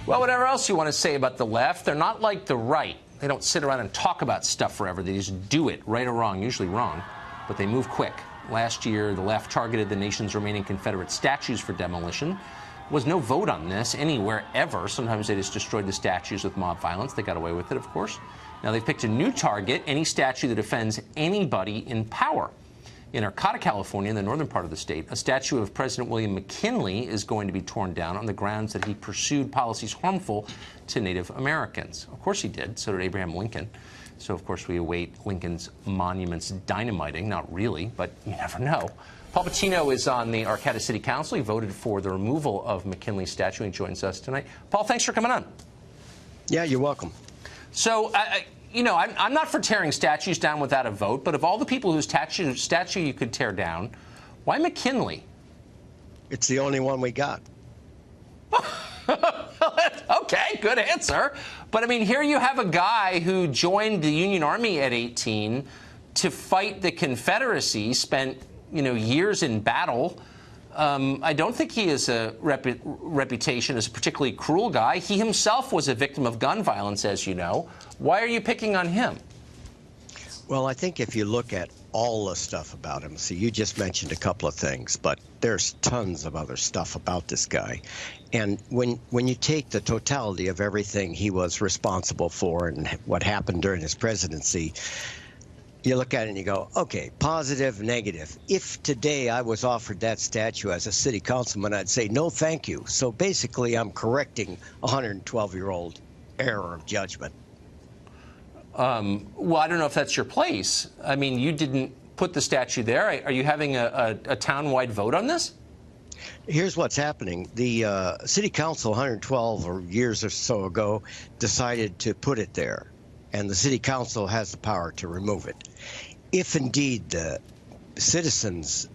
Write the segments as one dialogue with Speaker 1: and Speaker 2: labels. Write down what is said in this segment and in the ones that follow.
Speaker 1: Well, whatever else you want to say about the left, they're not like the right. They don't sit around and talk about stuff forever. They just do it, right or wrong, usually wrong, but they move quick. Last year, the left targeted the nation's remaining Confederate statues for demolition. There was no vote on this anywhere ever. Sometimes they just destroyed the statues with mob violence. They got away with it, of course. Now they've picked a new target, any statue that offends anybody in power. In Arcata, California, in the northern part of the state, a statue of President William McKinley is going to be torn down on the grounds that he pursued policies harmful to Native Americans. Of course he did. So did Abraham Lincoln. So, of course, we await Lincoln's monument's dynamiting. Not really, but you never know. Paul Patino is on the Arcata City Council. He voted for the removal of McKinley's statue. He joins us tonight. Paul, thanks for coming on.
Speaker 2: Yeah, you're welcome.
Speaker 1: So, you know, I'm not for tearing statues down without a vote, but of all the people whose statue you could tear down, why McKinley?
Speaker 2: It's the only one we got.
Speaker 1: Okay, good answer. But, I mean, here you have a guy who joined the Union Army at 18 to fight the Confederacy, spent, you know, years in battle. I don't think he has a reputation as a particularly cruel guy. He himself was a victim of gun violence, as you know. Why are you picking on him?
Speaker 2: Well, I think if you look at all the stuff about him, see, you just mentioned a couple of things, but there's tons of other stuff about this guy. And when you take the totality of everything he was responsible for and what happened during his presidency, you look at it and you go, okay, positive, negative. If today I was offered that statue as a city councilman, I'd say no, thank you. So basically, I'm correcting a 112-year-old error of judgment.
Speaker 1: Well, I don't know if that's your place. I mean, you didn't put the statue there. Are you having a town-wide vote on this?
Speaker 2: Here's what's happening. The city council 112 years or so ago decided to put it there, and the city council has the power to remove it. If indeed the citizens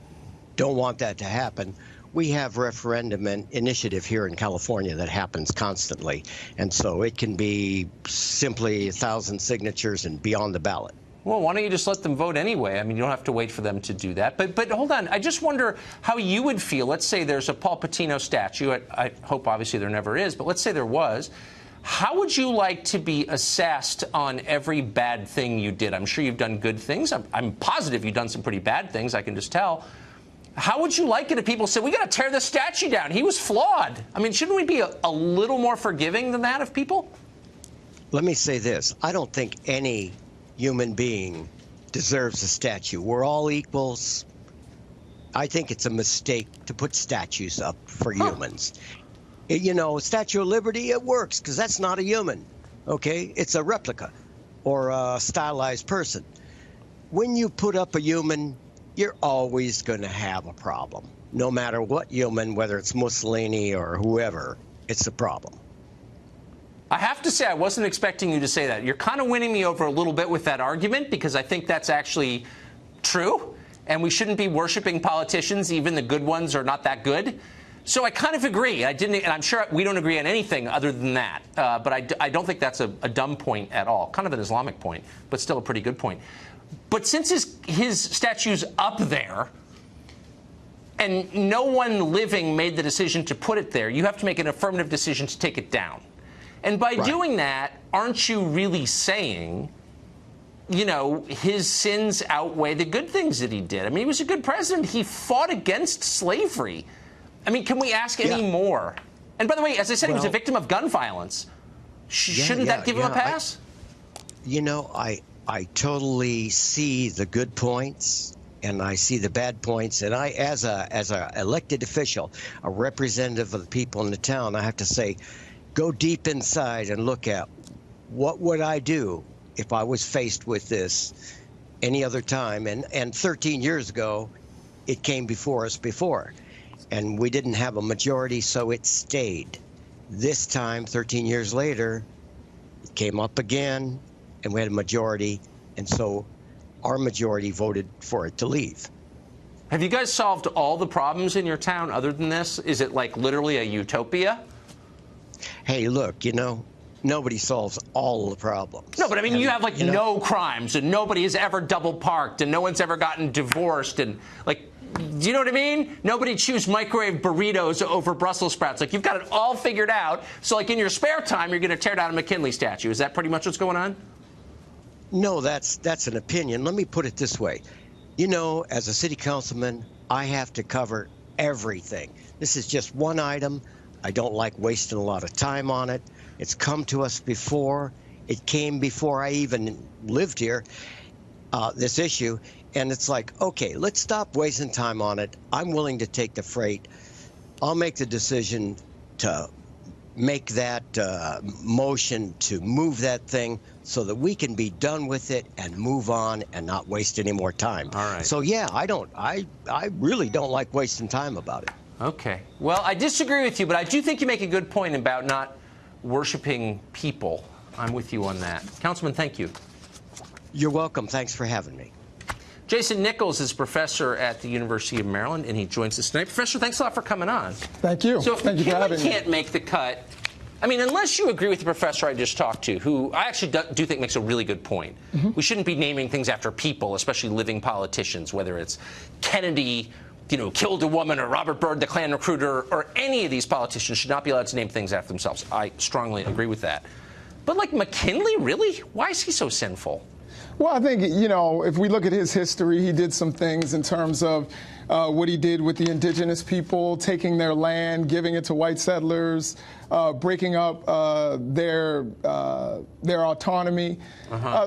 Speaker 2: don't want that to happen, we have referendum and initiative here in California that happens constantly. And so it can be simply 1,000 signatures and be on the ballot.
Speaker 1: Well, why don't you just let them vote anyway? I mean, you don't have to wait for them to do that. But hold on. I just wonder how you would feel. Let's say there's a Paul Patino statue. I hope, obviously, there never is. But let's say there was. How would you like to be assessed on every bad thing you did? I'm sure you've done good things. I'm positive you've done some pretty bad things. I can just tell. How would you like it if people said, we got to tear this statue down? He was flawed. I mean, shouldn't we be a little more forgiving than that of people?
Speaker 2: Let me say this. I don't think any human being deserves a statue. We're all equals. I think it's a mistake to put statues up for humans. You know, Statue of Liberty, it works because that's not a human, okay? It's a replica or a stylized person. When you put up a human, you're always going to have a problem. No matter what human, whether it's Mussolini or whoever, it's a problem.
Speaker 1: I have to say, I wasn't expecting you to say that. You're kind of winning me over a little bit with that argument because I think that's actually true. And we shouldn't be worshiping politicians. Even the good ones are not that good. So I kind of agree. And I'm sure we don't agree on anything other than that. But I don't think that's a dumb point at all. Kind of an Islamic point, but still a pretty good point. But since his statue's up there, and no one living made the decision to put it there, you have to make an affirmative decision to take it down. And by doing that, aren't you really saying, you know, his sins outweigh the good things that he did? I mean, he was a good president. He fought against slavery. I mean, can we ask any more? And by the way, as I said, he was a victim of gun violence. Shouldn't that give him a pass?
Speaker 2: You know, I totally see the good points and I see the bad points. And I, as a elected official, a representative of the people in the town, I have to say, go deep inside and look at what would I do if I was faced with this any other time. And 13 years ago, it came before us before. And we didn't have a majority, so it stayed. This time, 13 years later, it came up again, and we had a majority, and so our majority voted for it to leave.
Speaker 1: Have you guys solved all the problems in your town other than this? Is it like literally a utopia?
Speaker 2: Hey, look, you know, nobody solves all the problems.
Speaker 1: No, but I mean, you have like no crimes, and nobody has ever double parked, and no one's ever gotten divorced, and like Do you know what I mean? Nobody chews microwave burritos over Brussels sprouts. Like, you've got it all figured out. So, like, in your spare time, you're going to tear down a McKinley statue. Is that pretty much what's going on?
Speaker 2: No, that's an opinion. Let me put it this way. You know, as a city councilman, I have to cover everything. This is just one item. I don't like wasting a lot of time on it. It's come to us before. It came before I even lived here, this issue. And it's like, okay, let's stop wasting time on it. I'm willing to take the freight. I'll make the decision to make that motion to move that thing so that we can be done with it and move on and not waste any more time.
Speaker 1: All right.
Speaker 2: So yeah, I really don't like wasting time about it.
Speaker 1: Okay. Well, I disagree with you, but I do think you make a good point about not worshiping people. I'm with you on that. Councilman, thank you.
Speaker 2: You're welcome. Thanks for having me.
Speaker 1: Jason Nichols is professor at the University of Maryland, and he joins us tonight. Professor, thanks a lot for coming on.
Speaker 3: Thank you.
Speaker 1: So if
Speaker 3: Thank you for having me.
Speaker 1: can't make the cut, I mean, unless you agree with the professor I just talked to, who I actually do think makes a really good point. We shouldn't be naming things after people, especially living politicians, whether it's Kennedy, killed a woman, or Robert Byrd, the Klan recruiter, or any of these politicians should not be allowed to name things after themselves. I strongly agree with that. But, like, McKinley, really? Why is he so sinful?
Speaker 3: Well, I think, if we look at his history, he did some things in terms of what he did with the indigenous people, taking their land, giving it to white settlers, breaking up their autonomy.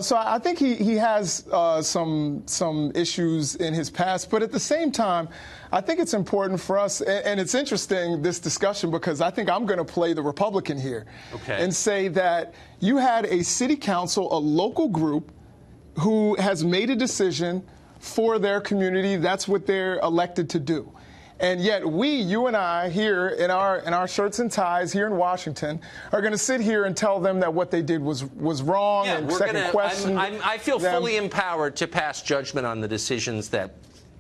Speaker 3: So I think he has some issues in his past. But at the same time, I think it's important for us, and it's interesting, this discussion, because I think I'm going to play the Republican here and say that you had a city council, a local group, who has made a decision for their community. That's what they're elected to do. And yet you and I here in our shirts and ties here in Washington are going to sit here and tell them that what they did was wrong and second question.
Speaker 1: I feel fully empowered to pass judgment on the decisions that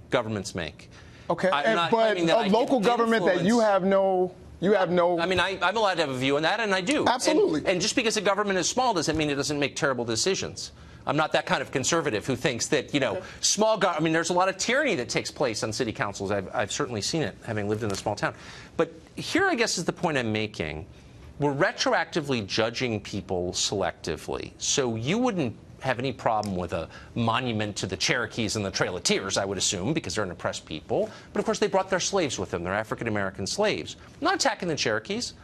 Speaker 1: governments make.
Speaker 3: Okay, but a local government that you have no. I mean,
Speaker 1: I'm allowed to have a view on that, and I do.
Speaker 3: Absolutely.
Speaker 1: And just because a government is small doesn't mean it doesn't make terrible decisions. I'm not that kind of conservative who thinks that, small government. I mean, there's a lot of tyranny that takes place on city councils. I've certainly seen it, having lived in a small town. But here, I guess, is the point I'm making. We're retroactively judging people selectively. So you wouldn't have any problem with a monument to the Cherokees and the Trail of Tears, I would assume, because they're an oppressed people. But, of course, they brought their slaves with them. They're African-American slaves. I'm not attacking the Cherokees.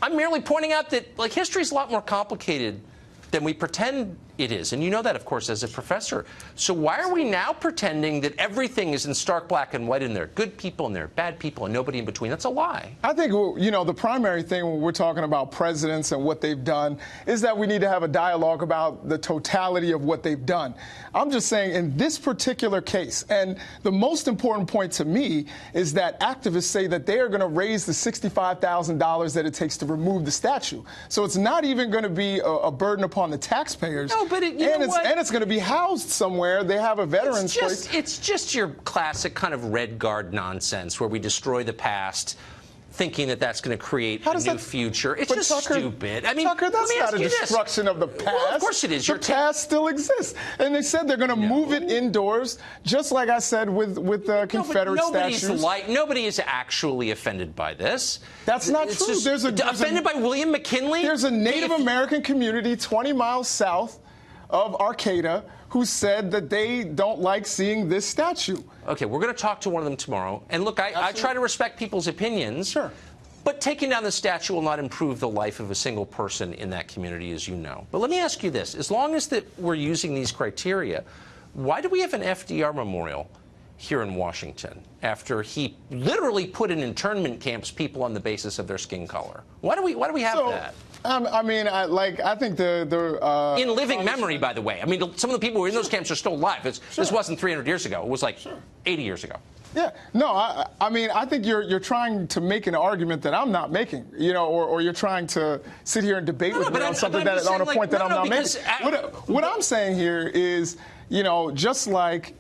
Speaker 1: I'm merely pointing out that, like, history's a lot more complicated than we pretend it is. And you know that, of course, as a professor. So why are we now pretending that everything is in stark black and white and there are good people and there are bad people and nobody in between? That's a lie.
Speaker 3: I think, the primary thing when we're talking about presidents and what they've done is that we need to have a dialogue about the totality of what they've done. I'm just saying in this particular case, and the most important point to me is that activists say that they are going to raise the $65,000 that it takes to remove the statue. So it's not even going to be a burden upon the taxpayers.
Speaker 1: No, but
Speaker 3: it's going to be housed somewhere. They have a veterans place.
Speaker 1: It's just your classic kind of Red Guard nonsense where we destroy the past, thinking that that's going to create a new future. It's just stupid. I mean,
Speaker 3: Tucker, that's not a destruction of the past.
Speaker 1: Well, of course it is.
Speaker 3: The past still exists. And they said they're going to move it indoors, just like I said with Confederate statues.
Speaker 1: Nobody is actually offended by this.
Speaker 3: That's not true.
Speaker 1: Offended by William McKinley?
Speaker 3: There's a Native American community 20 miles south of Arcata who said that they don't like seeing this statue.
Speaker 1: Okay, we're going to talk to one of them tomorrow. And look, I try to respect people's opinions.
Speaker 3: Sure.
Speaker 1: But taking down the statue will not improve the life of a single person in that community, as you know. But let me ask you this. As long as that we're using these criteria, why do we have an FDR memorial here in Washington after he literally put in internment camps people on the basis of their skin color? Why do we have that?
Speaker 3: I think the
Speaker 1: in living memory, by the way. I mean, some of the people who were in those camps are still alive. This wasn't 300 years ago. It was like 80 years ago.
Speaker 3: Yeah. No, I think you're trying to make an argument that I'm not making, or you're trying to sit here and debate with me on something on a point that I'm not making. What I'm saying here is, just like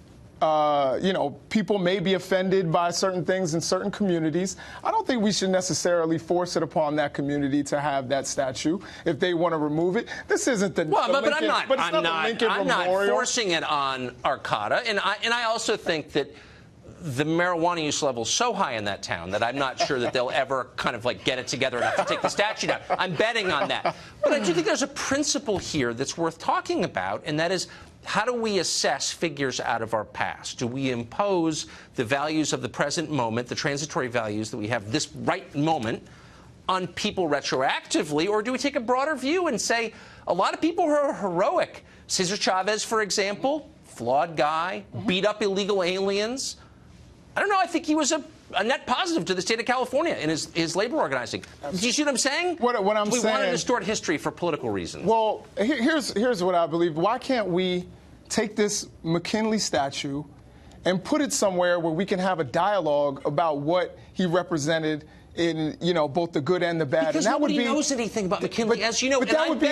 Speaker 3: people may be offended by certain things in certain communities. I don't think we should necessarily force it upon that community to have that statue if they want to remove it. This isn't the Lincoln, I'm not
Speaker 1: forcing it on Arcata, and I also think that the marijuana use level is so high in that town that I'm not sure that they'll ever kind of like get it together enough to take the statue down. I'm betting on that. But I do think there's a principle here that's worth talking about, and that is, how do we assess figures out of our past? Do we impose the values of the present moment, the transitory values that we have this right moment, on people retroactively, or do we take a broader view and say a lot of people who are heroic, Cesar Chavez, for example, flawed guy, beat up illegal aliens. I don't know. I think he was a net positive to the state of California in his labor organizing. Do you see what I'm saying?
Speaker 3: What I'm saying.
Speaker 1: We want to distort history for political reasons.
Speaker 3: Well, here's what I believe. Why can't we take this McKinley statue and put it somewhere where we can have a dialogue about what he represented in, both the good and the bad?
Speaker 1: Because
Speaker 3: and that
Speaker 1: nobody
Speaker 3: would be,
Speaker 1: knows anything about McKinley, as you know.
Speaker 3: But that would be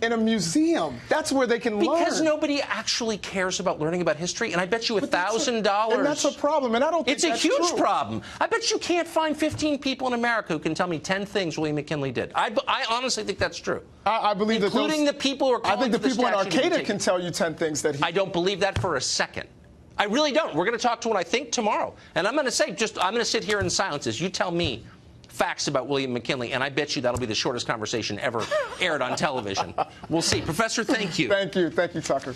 Speaker 3: in a museum. That's where they can learn.
Speaker 1: Because nobody actually cares about learning about history, and I bet you $1,000.
Speaker 3: And that's a problem, and I don't think
Speaker 1: it's a huge problem. I bet you can't find 15 people in America who can tell me 10 things William McKinley did. I honestly think that's true.
Speaker 3: I believe
Speaker 1: including the people who are calling
Speaker 3: I think the people in
Speaker 1: statue
Speaker 3: Arcata can tell you 10 things that he...
Speaker 1: I don't believe that for a second. I really don't. We're going to talk to what I think tomorrow. And I'm going to say, I'm going to sit here in silence as you tell me facts about William McKinley, and I bet you that'll be the shortest conversation ever aired on television. We'll see. Professor, thank you.
Speaker 3: Thank you. Thank you, Tucker.